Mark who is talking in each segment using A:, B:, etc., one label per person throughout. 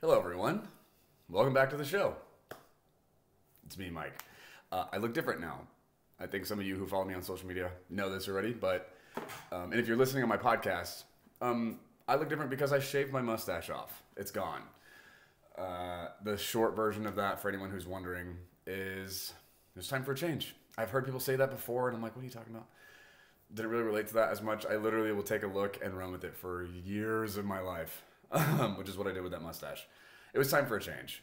A: Hello, everyone. Welcome back to the show. It's me, Mike. I look different now. I think some of you who follow me on social media know this already, but and if you're listening on my podcast, I look different because I shaved my mustache off. It's gone. The short version of that, for anyone who's wondering, is it's time for a change. I've heard people say that before, and I'm like, what are you talking about? Didn't really relate to that as much. I literally will take a look and run with it for years of my life, which is what I did with that mustache. It was time for a change.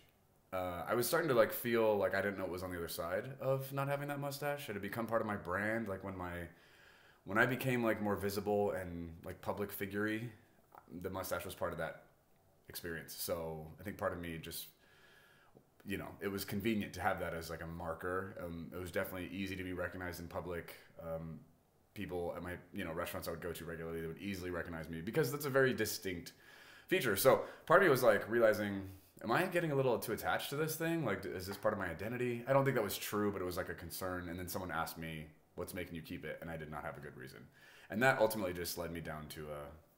A: I was starting to feel like I didn't know what was on the other side of not having that mustache. It had become part of my brand. Like when I became more visible and public figure-y, the mustache was part of that experience. So I think part of me just, it was convenient to have that as a marker. It was definitely easy to be recognized in public. People at my restaurants I would go to regularly, they would easily recognize me because that's a very distinct feature. So part of me was realizing, am I getting a little too attached to this thing? Is this part of my identity? I don't think that was true, but it was a concern. And then someone asked me, what's making you keep it? And I did not have a good reason. And that ultimately just led me down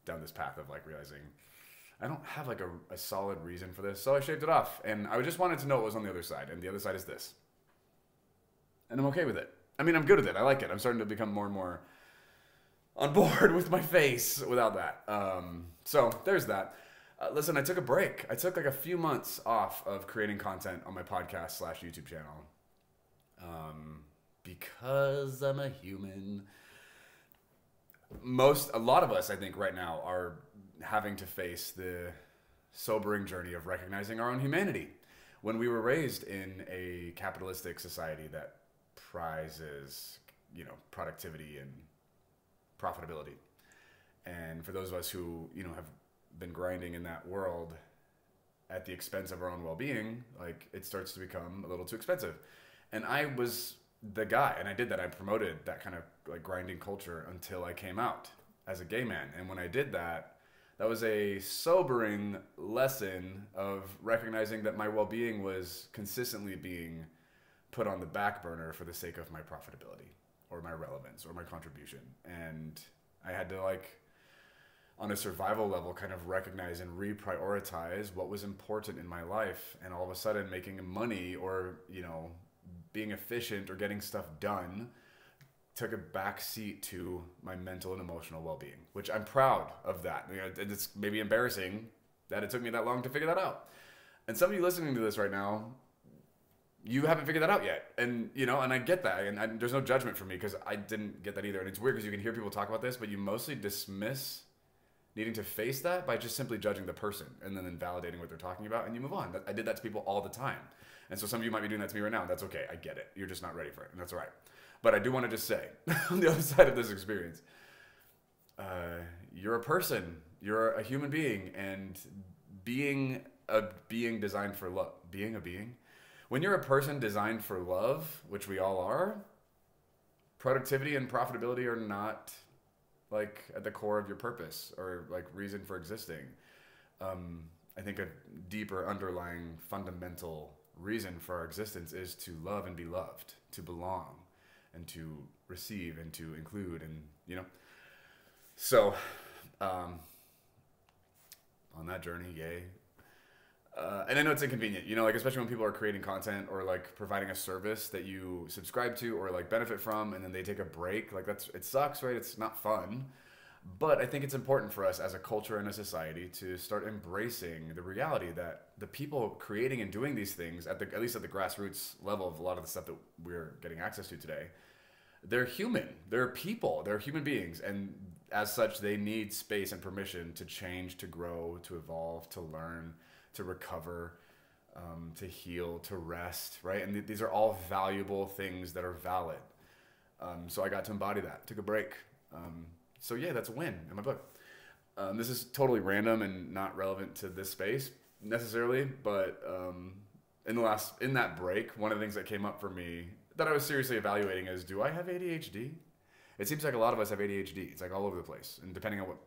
A: this path of realizing I don't have a solid reason for this. So I shaved it off, and I just wanted to know what was on the other side. And the other side is this. And I'm okay with it. I mean, I'm good with it. I like it. I'm starting to become more and more on board with my face without that. So there's that. Listen, I took a break. I took a few months off of creating content on my podcast / YouTube channel. Because I'm a human. A lot of us, I think, right now are having to face the sobering journey of recognizing our own humanity. When we were raised in a capitalistic society that prizes, productivity and profitability. And for those of us who, have been grinding in that world at the expense of our own well-being, it starts to become a little too expensive. And I was the guy, and I did that. I promoted that kind of grinding culture until I came out as a gay man. And when I did that, that was a sobering lesson of recognizing that my well-being was consistently being put on the back burner for the sake of my profitability or my relevance or my contribution. And I had to on a survival level kind of recognize and reprioritize what was important in my life. And all of a sudden making money or, being efficient or getting stuff done took a back seat to my mental and emotional well-being, which I'm proud of that. It's maybe embarrassing that it took me that long to figure that out. And some of you listening to this right now, you haven't figured that out yet. And, and I get that. And there's no judgment for me because I didn't get that either. And it's weird because you can hear people talk about this, but you mostly dismiss needing to face that by just simply judging the person and then invalidating what they're talking about, and you move on. I did that to people all the time. And so some of you might be doing that to me right now. That's okay. I get it. You're just not ready for it, and that's all right. But I do want to just say, on the other side of this experience, you're a person. You're a human being, and being a being designed for love. When you're a person designed for love, which we all are, productivity and profitability are not at the core of your purpose or reason for existing. I think a deeper underlying fundamental reason for our existence is to love and be loved, to belong and to receive and to include, and so on that journey, yay. And I know it's inconvenient, especially when people are creating content or providing a service that you subscribe to or benefit from, and then they take a break. It sucks, right? It's not fun. But I think it's important for us as a culture and a society to start embracing the reality that the people creating and doing these things, at least at the grassroots level of a lot of the stuff that we're getting access to today, they're human. They're people. They're human beings. And as such, they need space and permission to change, to grow, to evolve, to learn, to recover, to heal, to rest, right? And these are all valuable things that are valid. So I got to embody that, took a break. So yeah, that's a win in my book. This is totally random and not relevant to this space necessarily, but in that break, one of the things that came up for me that I was seriously evaluating is, do I have ADHD? It seems like a lot of us have ADHD. It's all over the place. And depending on what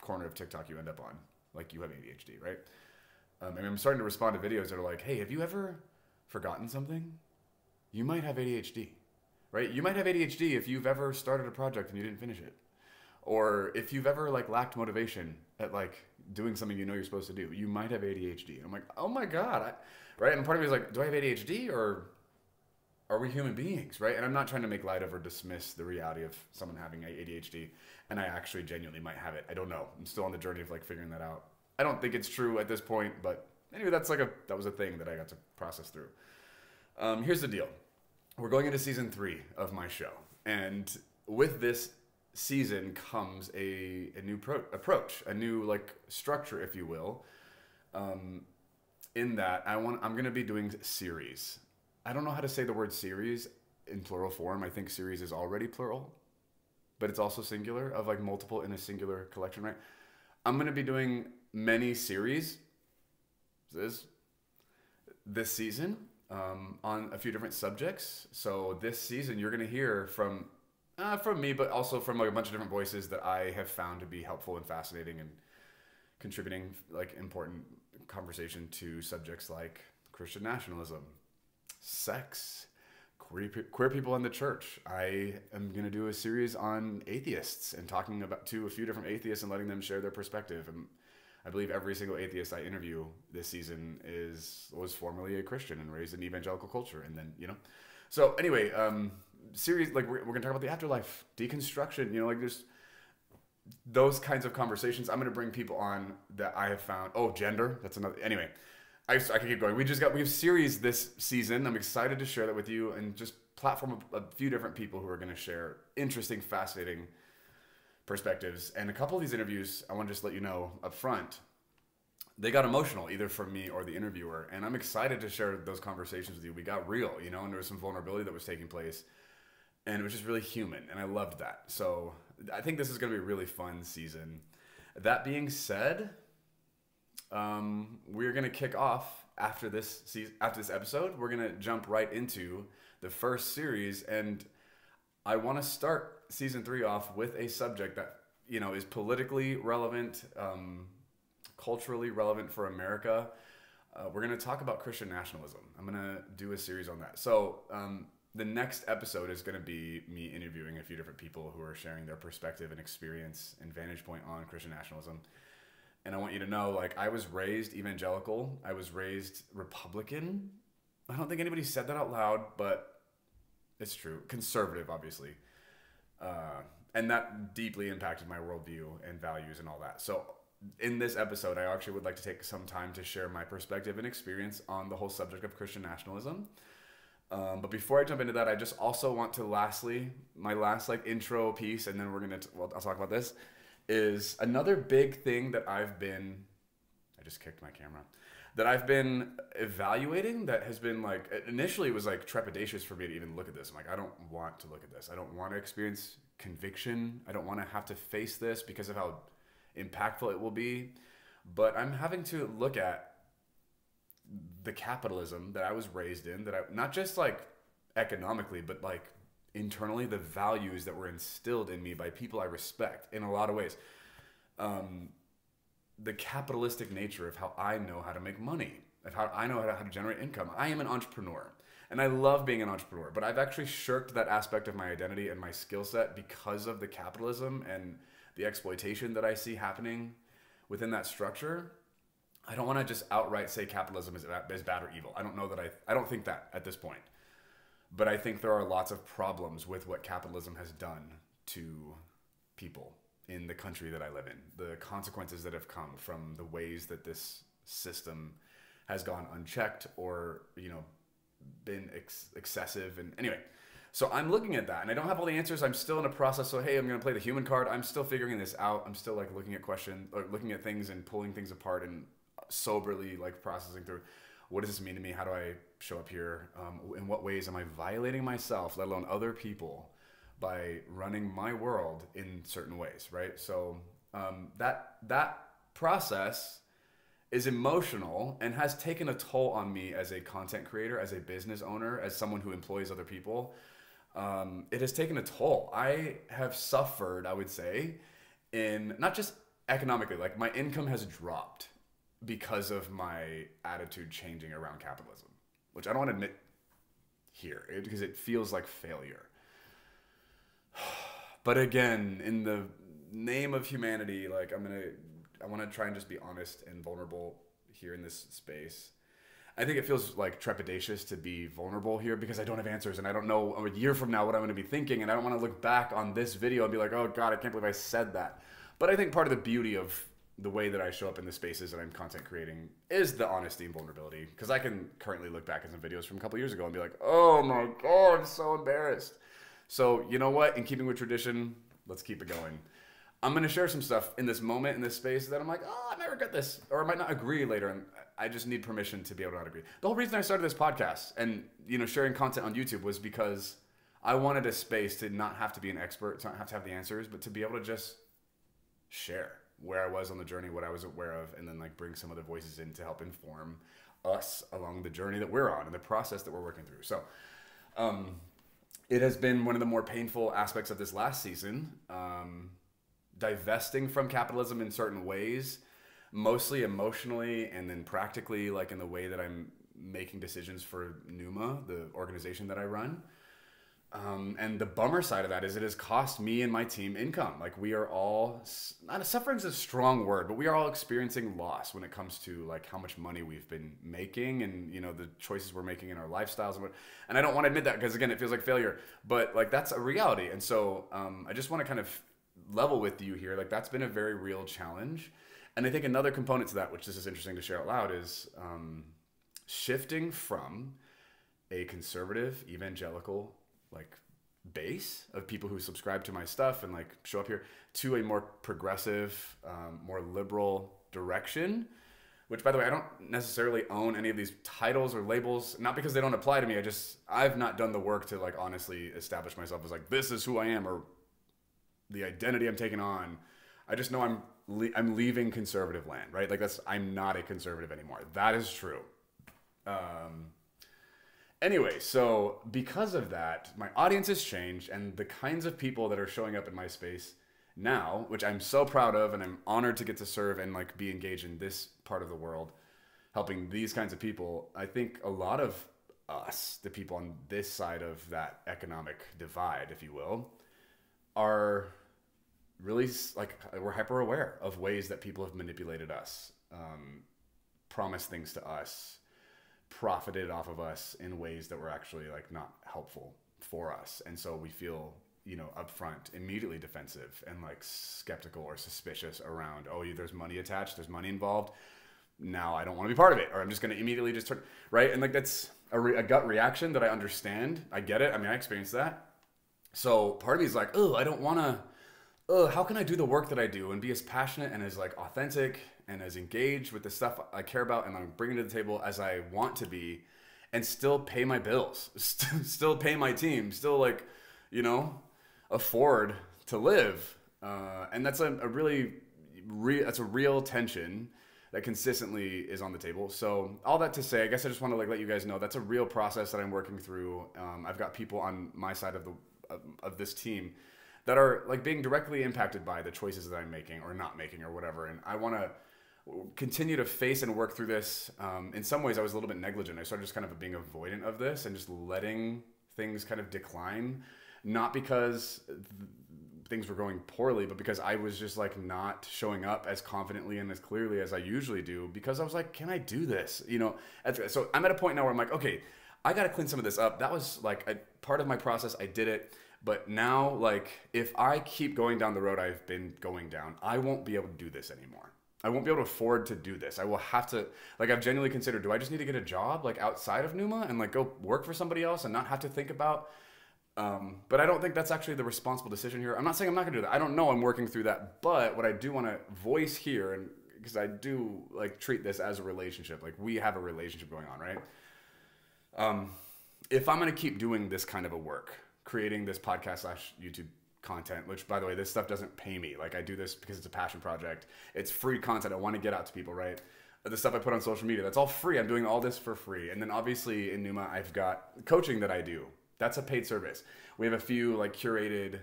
A: corner of TikTok you end up on, you have ADHD, right? And I'm starting to respond to videos that are hey, have you ever forgotten something? You might have ADHD, right? You might have ADHD if you've ever started a project and you didn't finish it. Or if you've ever lacked motivation at doing something you know you're supposed to do. You might have ADHD. I'm like, oh my God. Right? And part of me is like, do I have ADHD or are we human beings, right? And I'm not trying to make light of or dismiss the reality of someone having ADHD, and I actually genuinely might have it. I don't know. I'm still on the journey of like figuring that out. I don't think it's true at this point, but anyway, that was a thing that I got to process through. Here's the deal. We're going into season 3 of my show, and with this season comes a new approach, a new like structure, if you will. In that I'm going to be doing series. I don't know how to say the word series in plural form. I think series is already plural, but it's also singular, of like multiple in a singular collection, right? I'm going to be doing many series this season on a few different subjects. So this season you're going to hear from me, but also from like a bunch of different voices that I have found to be helpful and fascinating and contributing like important conversation to subjects like Christian nationalism, sex, queer people in the church. I am going to do a series on atheists and talking to a few different atheists and letting them share their perspective. And I believe every single atheist I interview this season was formerly a Christian and raised in evangelical culture. And then, so anyway, series, like we're going to talk about the afterlife, deconstruction, like there's those kinds of conversations. I'm going to bring people on that I have found. Oh, gender. That's another. Anyway, I can keep going. We have series this season. I'm excited to share that with you and just platform a few different people who are going to share interesting, fascinating perspectives. And a couple of these interviews, I want to just let you know up front, they got emotional either from me or the interviewer. And I'm excited to share those conversations with you. We got real, and there was some vulnerability that was taking place. And it was just really human. And I loved that. So I think this is going to be a really fun season. That being said, we're going to kick off after this episode. We're going to jump right into the first series. And I want to start season 3 off with a subject that, is politically relevant, culturally relevant for America. We're going to talk about Christian nationalism. I'm going to do a series on that. So, the next episode is going to be me interviewing a few different people who are sharing their perspective and experience and vantage point on Christian nationalism. And I want you to know, like, I was raised evangelical. I was raised Republican. I don't think anybody said that out loud, but it's true. Conservative, obviously. And that deeply impacted my worldview and values and all that. So in this episode, I actually would like to take some time to share my perspective and experience on the whole subject of Christian nationalism. But before I jump into that, I just also want to my last like intro piece, and then I'll talk about this, is another big thing that I just kicked my camera, that I've been evaluating that has been like, initially it was like trepidatious for me to even look at this. I'm like, I don't want to look at this. I don't want to experience conviction. I don't want to have to face this because of how impactful it will be. But I'm having to look at the capitalism that I was raised in, not just like economically, but like internally, the values that were instilled in me by people I respect in a lot of ways. The capitalistic nature of how I know how to make money, of how I know how to generate income. I am an entrepreneur and I love being an entrepreneur, but I've actually shirked that aspect of my identity and my skill set because of the capitalism and the exploitation that I see happening within that structure. I don't want to just outright say capitalism is bad or evil. I don't think that at this point. But I think there are lots of problems with what capitalism has done to people in the country that I live in. The consequences that have come from the ways that this system has gone unchecked or, been excessive. And anyway, so I'm looking at that and I don't have all the answers. I'm still in a process. So, hey, I'm going to play the human card. I'm still figuring this out. I'm still like looking at questions or looking at things and pulling things apart and soberly like processing through, what does this mean to me? How do I show up here? In what ways am I violating myself, let alone other people, by running my world in certain ways, right? So that process is emotional and has taken a toll on me as a content creator, as a business owner, as someone who employs other people. It has taken a toll. I have suffered, I would say, in not just economically, like my income has dropped because of my attitude changing around capitalism, which I don't want to admit here because it feels like failure. But again, in the name of humanity, like I'm going to to try and just be honest and vulnerable here in this space. I think it feels like trepidatious to be vulnerable here because I don't have answers and I don't know a year from now what I'm going to be thinking, and I don't want to look back on this video and be like, oh God, I can't believe I said that. But I think part of the beauty of the way that I show up in the spaces that I'm content creating is the honesty and vulnerability, because I can currently look back at some videos from a couple years ago and be like, oh my God, I'm so embarrassed. So you know what? In keeping with tradition, let's keep it going. I'm going to share some stuff in this moment, in this space, that I'm like, oh, I might regret this, or I might not agree later, and I just need permission to be able to not agree. The whole reason I started this podcast and, you know, sharing content on YouTube was because I wanted a space to not have to be an expert, to not have to have the answers, but to be able to just share where I was on the journey, what I was aware of, and then like bring some other voices in to help inform us along the journey that we're on and the process that we're working through. So, it has been one of the more painful aspects of this last season, divesting from capitalism in certain ways, mostly emotionally and then practically, like in the way that I'm making decisions for Numa, the organization that I run. And the bummer side of that is it has cost me and my team income. Like we are all, suffering is a strong word, but we are all experiencing loss when it comes to like how much money we've been making and, you know, the choices we're making in our lifestyles. And I don't want to admit that because again, it feels like failure, but like that's a reality. And so I just want to kind of level with you here. Like that's been a very real challenge. And I think another component to that, which this is interesting to share out loud, is shifting from a conservative evangelical like base of people who subscribe to my stuff and like show up here to a more progressive, more liberal direction, which by the way, I don't necessarily own any of these titles or labels, not because they don't apply to me. I've not done the work to like honestly establish myself as like, this is who I am or the identity I'm taking on. I just know I'm leaving conservative land, right? Like I'm not a conservative anymore. That is true. Anyway, so because of that, my audience has changed, and the kinds of people that are showing up in my space now, which I'm so proud of, and I'm honored to get to serve and like be engaged in this part of the world, helping these kinds of people. I think a lot of us, the people on this side of that economic divide, if you will, are really like, we're hyper aware of ways that people have manipulated us, promised things to us, profited off of us in ways that were actually like not helpful for us. And so we feel, you know, upfront, immediately defensive and like skeptical or suspicious around, oh, there's money attached, there's money involved. Now I don't want to be part of it, or I'm just going to immediately just turn, right? And like, that's a gut reaction that I understand. I get it. I mean, I experienced that. So part of me is like, oh, I don't want to, how can I do the work that I do and be as passionate and as like authentic and as engaged with the stuff I care about and I'm bringing to the table as I want to be, and still pay my bills, still pay my team, still like, you know, afford to live. And that's that's a real tension that consistently is on the table. So all that to say, I guess I just want to like let you guys know that's a real process that I'm working through. I've got people on my side of this team that are like being directly impacted by the choices that I'm making or not making or whatever. And I want to continue to face and work through this. In some ways I was a little bit negligent. I started just kind of being avoidant of this and just letting things kind of decline, not because things were going poorly, but because I was just like not showing up as confidently and as clearly as I usually do, because I was like, can I do this? You know, so I'm at a point now where I'm like, okay, I got to clean some of this up. That was like a part of my process. I did it. But now, like, if I keep going down the road I've been going down, I won't be able to do this anymore. I won't be able to afford to do this. I will have to, like, I've genuinely considered, do I just need to get a job, like, outside of Numa and, like, go work for somebody else and not have to think about, but I don't think that's actually the responsible decision here. I'm not saying I'm not gonna do that. I don't know. I'm working through that. But what I do want to voice here, and because I do, like, treat this as a relationship, like, we have a relationship going on, right? If I'm going to keep doing this kind of a work, creating this podcast / YouTube content, which by the way, this stuff doesn't pay me. Like I do this because it's a passion project. It's free content. I want to get out to people, right? The stuff I put on social media, that's all free. I'm doing all this for free. And then obviously in Numa, I've got coaching that I do. That's a paid service. We have a few like curated,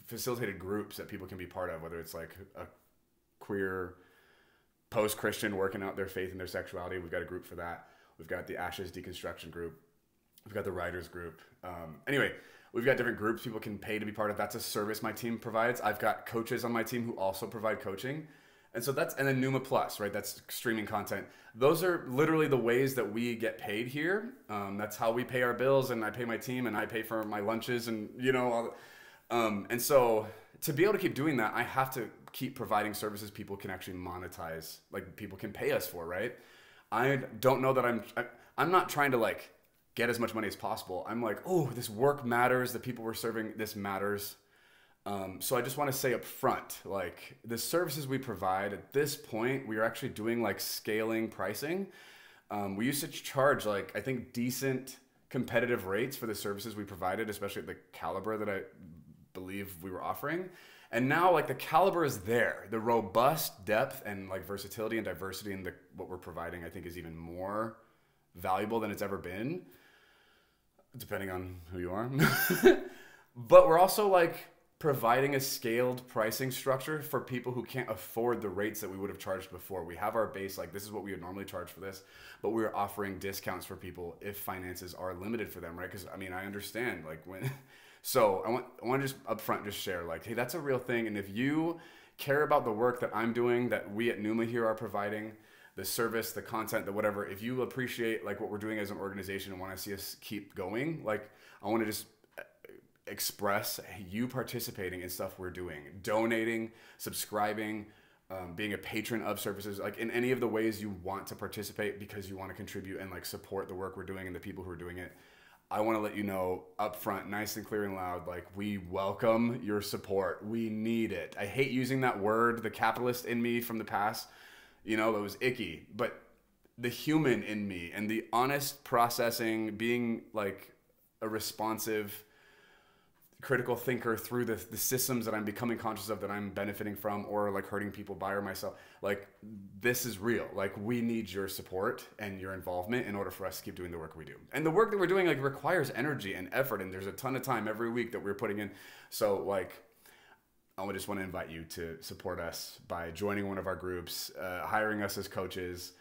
A: facilitated groups that people can be part of, whether it's like a queer post-Christian working out their faith and their sexuality. We've got a group for that. We've got the Ashes Deconstruction group. We've got the Writers group. Anyway, We've got different groups people can pay to be part of. That's a service my team provides. I've got coaches on my team who also provide coaching. And so and then Numa Plus, right? That's streaming content. Those are literally the ways that we get paid here. That's how we pay our bills, and I pay my team, and I pay for my lunches, and and so to be able to keep doing that, I have to keep providing services people can actually monetize, like people can pay us for, right? I don't know that I'm not trying to like get as much money as possible. I'm like, oh, this work matters. The people we're serving, this matters. So I just want to say up front, like the services we provide at this point, we are actually doing like scaling pricing. We used to charge like, I think, decent competitive rates for the services we provided, especially at the caliber that I believe we were offering. And now like the caliber is there. The robust depth and like versatility and diversity in what we're providing, I think, is even more valuable than it's ever been, depending on who you are. But we're also like providing a scaled pricing structure for people who can't afford the rates that we would have charged before. We have our base, like this is what we would normally charge for this, but we're offering discounts for people if finances are limited for them, right? Because I mean, I understand like when, so I want to just upfront just share like, hey, that's a real thing. And if you care about the work that I'm doing, that we at Numa here are providing, the service, the content, the whatever, if you appreciate like what we're doing as an organization and want to see us keep going, like I want to just express you participating in stuff we're doing, donating, subscribing, being a patron of services, like in any of the ways you want to participate because you want to contribute and like support the work we're doing and the people who are doing it. I want to let you know up front, nice and clear and loud, like we welcome your support. We need it. I hate using that word, the capitalist in me from the past, it was icky, but the human in me and the honest processing, being like a responsive, critical thinker through the systems that I'm becoming conscious of that I'm benefiting from or like hurting people by or myself, like this is real. Like we need your support and your involvement in order for us to keep doing the work we do. And the work that we're doing like requires energy and effort, and there's a ton of time every week that we're putting in. So like I just want to invite you to support us by joining one of our groups, hiring us as coaches,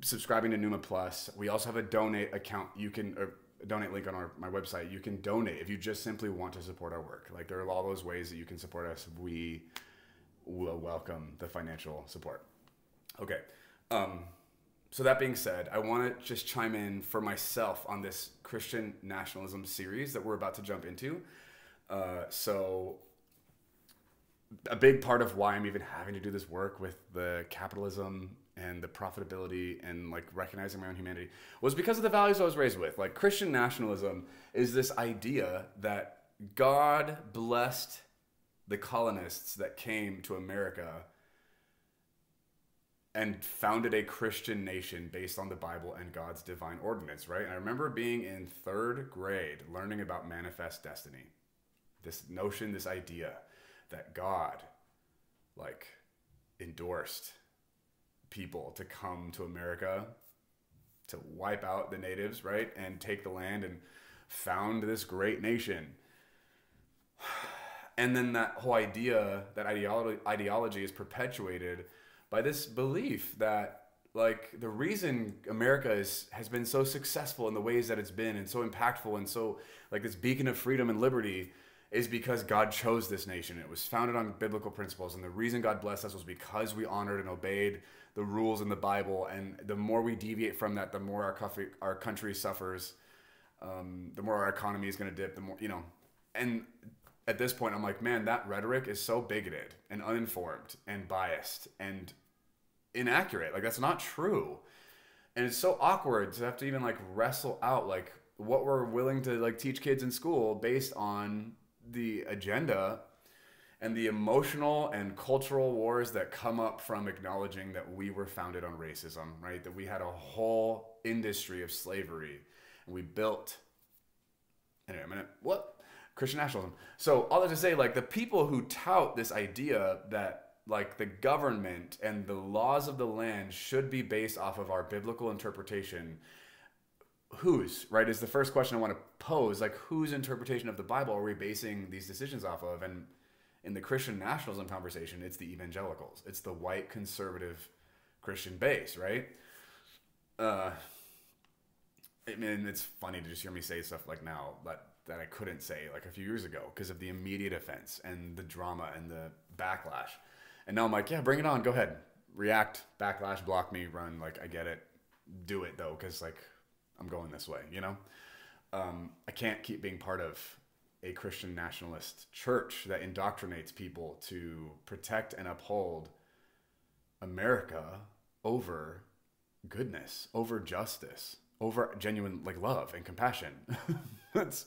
A: subscribing to Numa Plus. We also have a donate account. You can donate link on my website. You can donate if you just simply want to support our work. Like there are all those ways that you can support us. We will welcome the financial support. Okay. So that being said, I want to just chime in for myself on this Christian nationalism series that we're about to jump into. So a big part of why I'm even having to do this work with the capitalism and the profitability and like recognizing my own humanity was because of the values I was raised with. Like Christian nationalism is this idea that God blessed the colonists that came to America and founded a Christian nation based on the Bible and God's divine ordinance, right? And I remember being in 3rd grade learning about manifest destiny. This notion, this idea that God like endorsed people to come to America to wipe out the natives, right? And take the land and found this great nation. And then that whole idea, that ideology is perpetuated by this belief that like the reason America has been so successful in the ways that it's been and so impactful and so like this beacon of freedom and liberty is because God chose this nation. It was founded on biblical principles. And the reason God blessed us was because we honored and obeyed the rules in the Bible. And the more we deviate from that, the more our country suffers. The more our economy is going to dip, the more, and at this point I'm like, man, that rhetoric is so bigoted and uninformed and biased and inaccurate. Like that's not true. And it's so awkward to have to even like wrestle out like what we're willing to like teach kids in school based on the agenda and the emotional and cultural wars that come up from acknowledging that we were founded on racism, right? That we had a whole industry of slavery and we built, anyway, Christian nationalism. So all that to say, like the people who tout this idea that like the government and the laws of the land should be based off of our biblical interpretation, whose, right, is the first question I want to pose. Like, whose interpretation of the Bible are we basing these decisions off of? And in the Christian nationalism conversation, it's the evangelicals. It's the white conservative Christian base, right? I mean, it's funny to just hear me say stuff like now, but that I couldn't say like a few years ago because of the immediate offense and the drama and the backlash. And now I'm like, yeah, bring it on. Go ahead. React, backlash, block me, run. Like, I get it. Do it though, because like I'm going this way, you know? I can't keep being part of a Christian nationalist church that indoctrinates people to protect and uphold America over goodness, over justice, over genuine like love and compassion. It's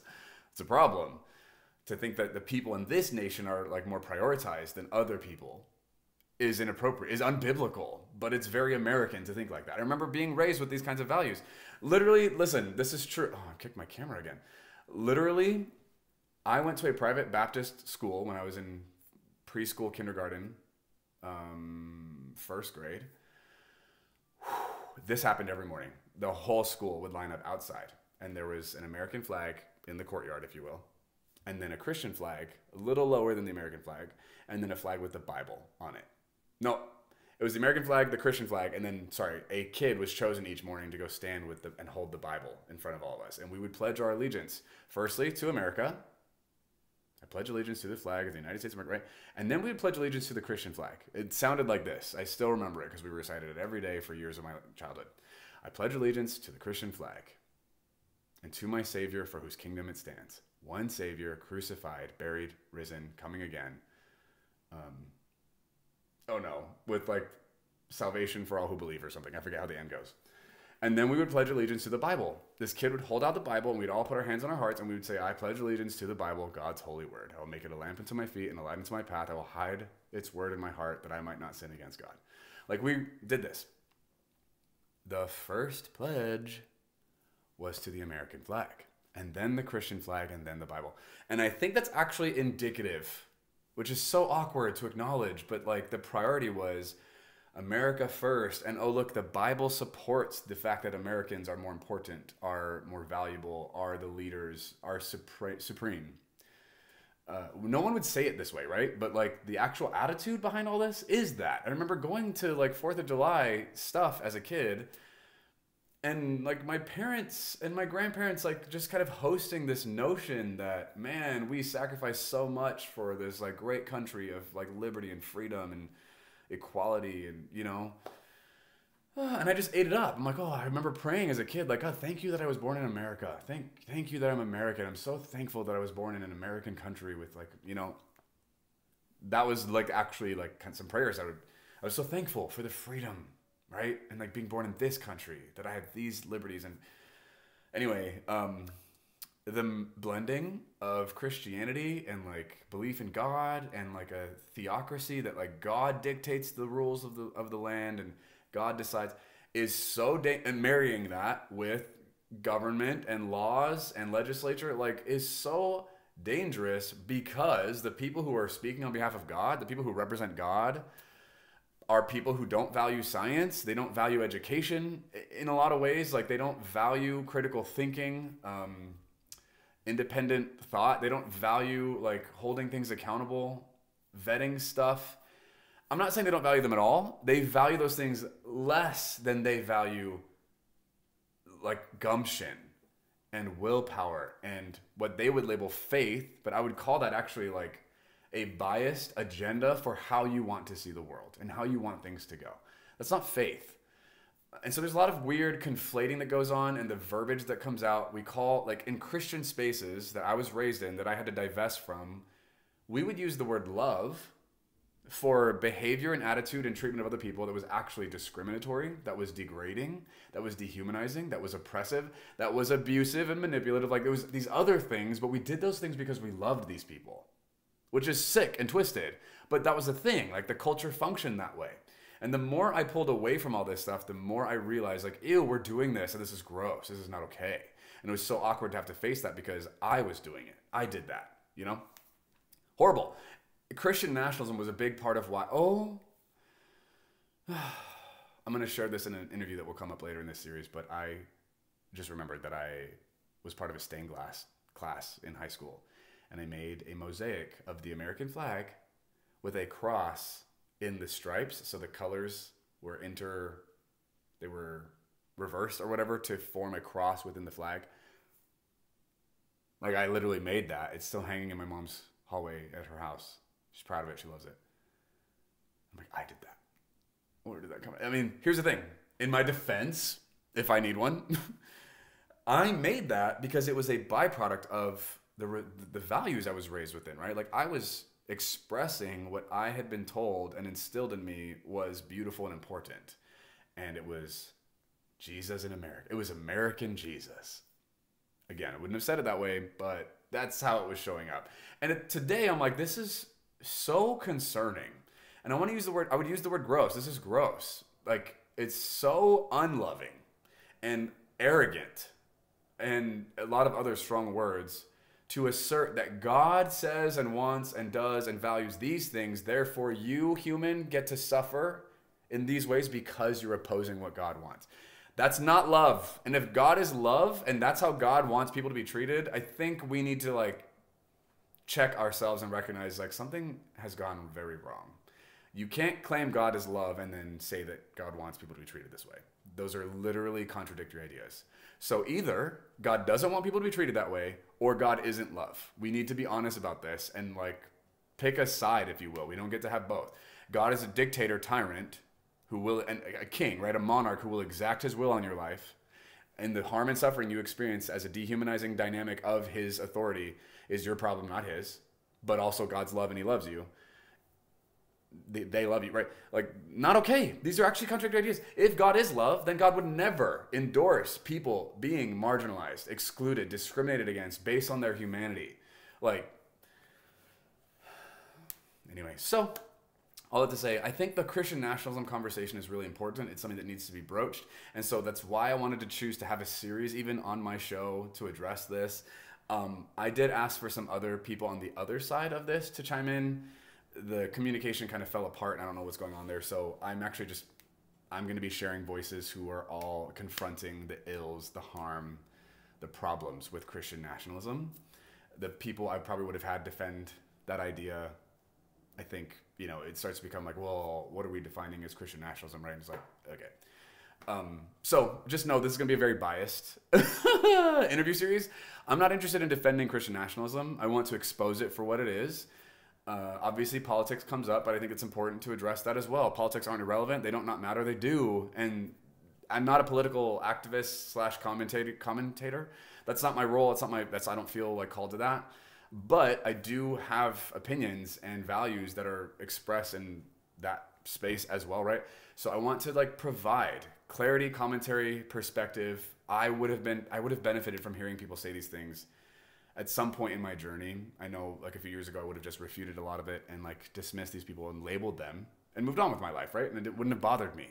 A: a problem to think that the people in this nation are like more prioritized than other people is inappropriate, is unbiblical, but it's very American to think like that. I remember being raised with these kinds of values. Literally, listen, this is true. Oh, I kicked my camera again. Literally, I went to a private Baptist school when I was in preschool, kindergarten, first grade. This happened every morning. The whole school would line up outside, and there was an American flag in the courtyard, if you will, and then a Christian flag, a little lower than the American flag, and then a flag with the Bible on it. No, it was the American flag, the Christian flag, and then, sorry, a kid was chosen each morning to go stand with and hold the Bible in front of all of us. And we would pledge our allegiance, firstly, to America. I pledge allegiance to the flag of the United States of America, right? And then we would pledge allegiance to the Christian flag. It sounded like this. I still remember it because we recited it every day for years of my childhood. I pledge allegiance to the Christian flag and to my Savior for whose kingdom it stands. One Savior, crucified, buried, risen, coming again. Oh no, with like salvation for all who believe or something. I forget how the end goes. And then we would pledge allegiance to the Bible. This kid would hold out the Bible and we'd all put our hands on our hearts and we would say, I pledge allegiance to the Bible, God's holy word. I will make it a lamp unto my feet and a light unto my path. I will hide its word in my heart that I might not sin against God. Like we did this. The first pledge was to the American flag and then the Christian flag and then the Bible. And I think that's actually indicative, which is so awkward to acknowledge, but like the priority was America first. And oh, look, the Bible supports the fact that Americans are more important, are more valuable, are the leaders, are supreme. No one would say it this way, right? But like the actual attitude behind all this is that. I remember going to like 4th of July stuff as a kid and like my parents and my grandparents like just kind of hosting this notion that, man, we sacrifice so much for this like great country of like liberty and freedom and equality and, you know, and I just ate it up. I'm like, oh, I remember praying as a kid, like, oh, thank you that I was born in America. Thank you that I'm American. I'm so thankful that I was born in an American country with like, you know, that was like actually like some prayers I was so thankful for the freedom, right? And like being born in this country that I have these liberties. And anyway, the blending of Christianity and like belief in God and like a theocracy that like God dictates the rules of the land and God decides is so and marrying that with government and laws and legislature like is so dangerous because the people who are speaking on behalf of God, the people who represent God, are people who don't value science. They don't value education in a lot of ways. Like they don't value critical thinking, independent thought. They don't value like holding things accountable, vetting stuff. I'm not saying they don't value them at all. They value those things less than they value like gumption and willpower and what they would label faith, but I would call that actually like a biased agenda for how you want to see the world and how you want things to go. That's not faith. And so there's a lot of weird conflating that goes on and the verbiage that comes out. We call, like in Christian spaces that I was raised in that I had to divest from, we would use the word love for behavior and attitude and treatment of other people that was actually discriminatory, that was degrading, that was dehumanizing, that was oppressive, that was abusive and manipulative. Like there was these other things, but we did those things because we loved these people, which is sick and twisted. But that was the thing, like the culture functioned that way. And the more I pulled away from all this stuff, the more I realized like, ew, we're doing this and this is gross. This is not okay. And it was so awkward to have to face that because I was doing it. I did that, you know? Horrible. Christian nationalism was a big part of why, I'm going to share this in an interview that will come up later in this series, but I just remembered that I was part of a stained glass class in high school. And I made a mosaic of the American flag with a cross in the stripes. So the colors were they were reversed or whatever to form a cross within the flag. Like, I literally made that. It's still hanging in my mom's hallway at her house. She's proud of it. She loves it. I'm like, I did that. Where did that come from? I mean, here's the thing. In my defense, if I need one, I made that because it was a byproduct of the values I was raised within, right? Like, I was expressing what I had been told and instilled in me was beautiful and important. And it was Jesus in America. It was American Jesus. Again, I wouldn't have said it that way, but that's how it was showing up. And today I'm like, this is so concerning. And I would use the word gross. This is gross. Like, it's so unloving and arrogant and a lot of other strong words to assert that God says and wants and does and values these things. Therefore, you, human, get to suffer in these ways because you're opposing what God wants. That's not love. And if God is love and that's how God wants people to be treated, I think we need to like check ourselves and recognize like something has gone very wrong. You can't claim God is love and then say that God wants people to be treated this way. Those are literally contradictory ideas. So either God doesn't want people to be treated that way or God isn't love. We need to be honest about this and like pick a side, if you will. We don't get to have both. God is a dictator tyrant who will, and a king, right? A monarch who will exact his will on your life. And the harm and suffering you experience as a dehumanizing dynamic of his authority is your problem, not his. But also God's love and he loves you. They love you, right? Like, not okay. These are actually contradictory ideas. If God is love, then God would never endorse people being marginalized, excluded, discriminated against based on their humanity. Like, anyway, so all that to say, I think the Christian nationalism conversation is really important. It's something that needs to be broached. And so that's why I wanted to choose to have a series even on my show to address this. I did ask for some other people on the other side of this to chime in. The communication kind of fell apart and I don't know what's going on there. So I'm going to be sharing voices who are all confronting the ills, the harm, the problems with Christian nationalism. The people I probably would have had defend that idea, I think, you know, it starts to become like, well, what are we defining as Christian nationalism, right? And it's like, okay. So just know this is going to be a very biased interview series. I'm not interested in defending Christian nationalism. I want to expose it for what it is. Obviously, politics comes up, but I think it's important to address that as well. Politics aren't irrelevant. They don't not matter. They do. And I'm not a political activist / commentator. That's not my role. I don't feel like called to that. But I do have opinions and values that are expressed in that space as well, right? So I want to like provide clarity, commentary, perspective. I would have benefited from hearing people say these things at some point in my journey. I know like a few years ago, I would have just refuted a lot of it and like dismissed these people and labeled them and moved on with my life, right? And it wouldn't have bothered me.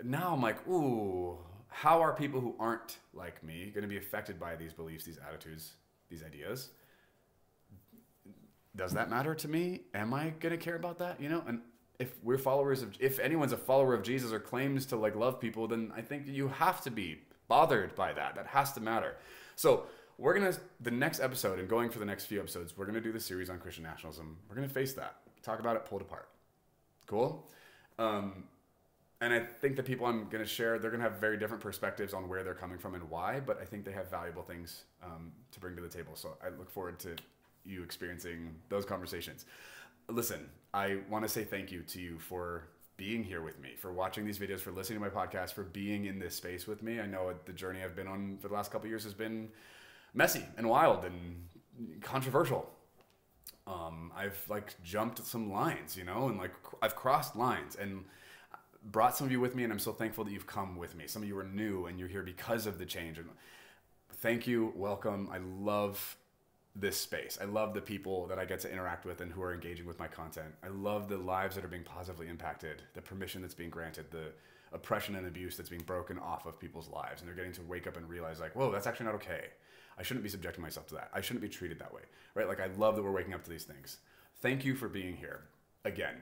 A: Now I'm like, ooh, how are people who aren't like me going to be affected by these beliefs, these attitudes, these ideas? Does that matter to me? Am I going to care about that? You know, and if anyone's a follower of Jesus or claims to like love people, then I think you have to be bothered by that. That has to matter. So the next episode and going for the next few episodes, we're going to do the series on Christian nationalism. We're going to face that, talk about it, pull it apart. Cool. And I think the people I'm going to share, they're going to have very different perspectives on where they're coming from and why, but I think they have valuable things to bring to the table. So I look forward to you experiencing those conversations. Listen, I want to say thank you to you for being here with me, for watching these videos, for listening to my podcast, for being in this space with me. I know the journey I've been on for the last couple of years has been messy and wild and controversial. I've like jumped some lines, you know, and like I've crossed lines and brought some of you with me, and I'm so thankful that you've come with me. Some of you are new and you're here because of the change. And thank you, welcome. I love this space. I love the people that I get to interact with and who are engaging with my content. I love the lives that are being positively impacted, the permission that's being granted, the oppression and abuse that's being broken off of people's lives. And they're getting to wake up and realize like, whoa, that's actually not okay. I shouldn't be subjecting myself to that. I shouldn't be treated that way, right? Like I love that we're waking up to these things. Thank you for being here. Again,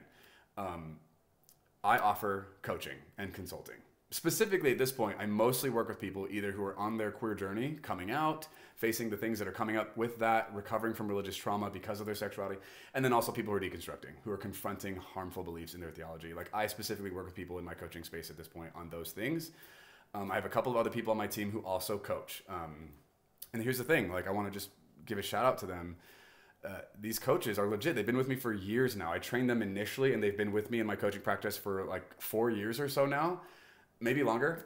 A: I offer coaching and consulting. Specifically at this point, I mostly work with people either who are on their queer journey, coming out, facing the things that are coming up with that, recovering from religious trauma because of their sexuality, and then also people who are deconstructing, who are confronting harmful beliefs in their theology. Like I specifically work with people in my coaching space at this point on those things. I have a couple of other people on my team who also coach. And here's the thing, like I want to just give a shout out to them. These coaches are legit. They've been with me for years now. I trained them initially, and they've been with me in my coaching practice for like 4 years or so now, maybe longer.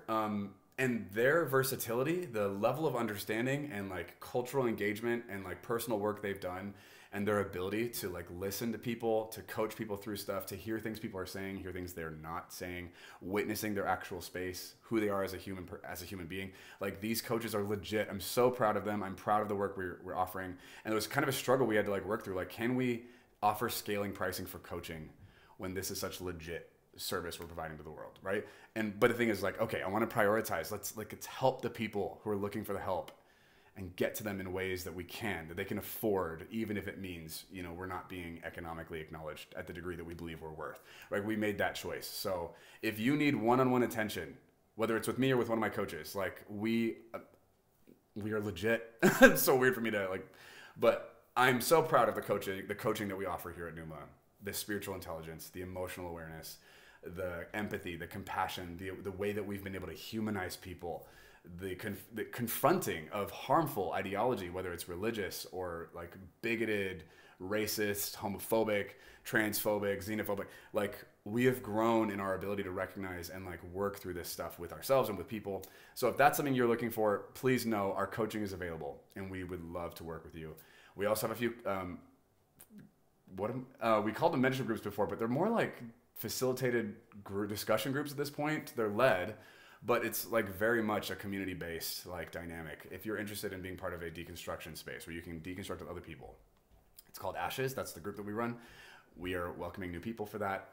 A: And their versatility, the level of understanding and like cultural engagement and like personal work they've done, and their ability to like listen to people, to coach people through stuff, to hear things people are saying, hear things they're not saying, witnessing their actual space, who they are as a human being. Like, these coaches are legit. I'm so proud of them. I'm proud of the work we're offering. And it was kind of a struggle we had to like work through. Like, can we offer scaling pricing for coaching when this is such legit service we're providing to the world, right? But the thing is, like, okay, I want to prioritize. Let's help the people who are looking for the help and get to them in ways that we can, that they can afford, even if it means, you know, we're not being economically acknowledged at the degree that we believe we're worth, right? We made that choice. So if you need one-on-one attention, whether it's with me or with one of my coaches, like, we are legit. It's so weird for me to like, but I'm so proud of the coaching that we offer here at Numa, the spiritual intelligence, the emotional awareness, the empathy, the compassion, the way that we've been able to humanize people, the confronting of harmful ideology, whether it's religious or like bigoted, racist, homophobic, transphobic, xenophobic. Like, we have grown in our ability to recognize and like work through this stuff with ourselves and with people. So if that's something you're looking for, please know our coaching is available and we would love to work with you. We also have a few, we called them mentorship groups before, but they're more like facilitated discussion groups at this point. They're led, but it's like very much a community-based like dynamic. If you're interested in being part of a deconstruction space where you can deconstruct with other people, it's called Ashes. That's the group that we run. We are welcoming new people for that.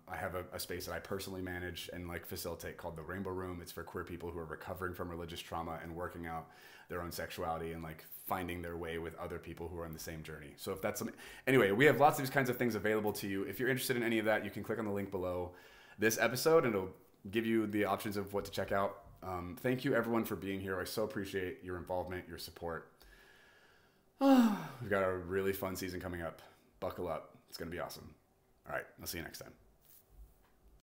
A: I have a space that I personally manage and like facilitate called the Rainbow Room. It's for queer people who are recovering from religious trauma and working out their own sexuality and like finding their way with other people who are on the same journey. So if that's something, anyway, we have lots of these kinds of things available to you. If you're interested in any of that, you can click on the link below this episode and it'll give you the options of what to check out. Thank you everyone for being here. I so appreciate your involvement, your support. We've got a really fun season coming up. Buckle up. It's going to be awesome. All right. I'll see you next time.